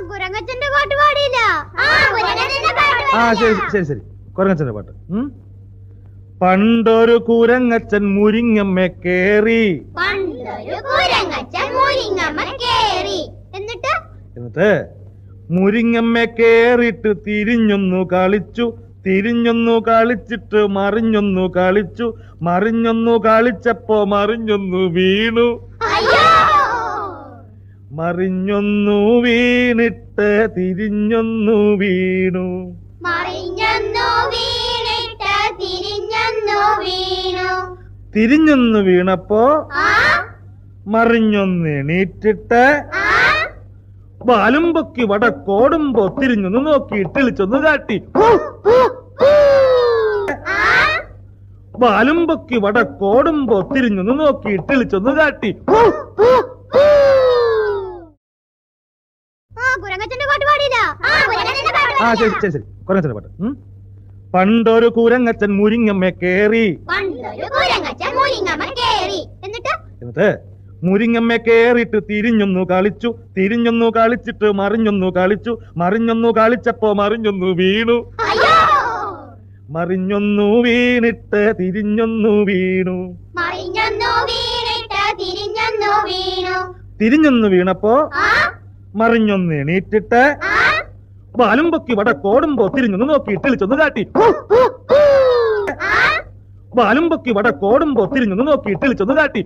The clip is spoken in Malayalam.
കുരങ്ങച്ചന്റെ പാട്ട് പാടിയില്ല. ശരി ശരി ശരി, കുരങ്ങച്ചന്റെ പാട്ട്. പണ്ടൊരു കുരങ്ങച്ചൻ മുരിങ്ങമ്മ കേറി. എന്നിട്ട് മുരിങ്ങമ്മ കേറിട്ട് തിരിഞ്ഞൊന്നു കളിച്ചു. തിരിഞ്ഞൊന്നു കളിച്ചിട്ട് മറിഞ്ഞൊന്നു കളിച്ചു. മറിഞ്ഞൊന്നു കളിച്ചപ്പോ മറിഞ്ഞൊന്നു വീണു. മറിഞ്ഞൊന്നു വീണിട്ട് തിരിഞ്ഞൊന്നു വീണു. തിരിഞ്ഞൊന്നു വീണപ്പോ മറിഞ്ഞൊന്ന് എണീറ്റിട്ട് വാലും പൊക്കി വടക്കോടുമ്പോ തിരിഞ്ഞൊന്ന് നോക്കിയിട്ട് ഇളിച്ചൊന്ന് കാട്ടി. വാലും പൊക്കി വടക്കോടുമ്പോ തിരിഞ്ഞൊന്ന് നോക്കിയിട്ട് ഇളിച്ചൊന്ന് കാട്ടി. ശരി ശരി ശരി, കുരങ്ങച്ചന്റെ പാട്ട്. പണ്ടൊരു കുരങ്ങച്ചൻ മുരിങ്ങമ്മ കേറി. എന്നിട്ട് മുരിങ്ങമ്മ കേറിട്ട് തിരിഞ്ഞൊന്നു കളിച്ചു. തിരിഞ്ഞൊന്നു കളിച്ചിട്ട് മറിഞ്ഞൊന്നു കളിച്ചു. മറിഞ്ഞൊന്നു കളിച്ചപ്പോ മറിഞ്ഞൊന്നു വീണു. മറിഞ്ഞൊന്നു വീണിട്ട് തിരിഞ്ഞൊന്നു വീണു. തിരിഞ്ഞൊന്നു വീണപ്പോ മറിഞ്ഞൊന്ന് എണീറ്റിട്ട് വാലും പൊക്കി വടക്കോടുമ്പോ തിരിഞ്ഞൊന്ന് നോക്കിയിട്ട് ഇളിച്ചൊന്ന് കാട്ടി. വാലും പൊക്കി വടക്കോടുമ്പോ തിരിഞ്ഞൊന്ന് നോക്കിയിട്ട് ഇളിച്ചൊന്ന് കാട്ടി.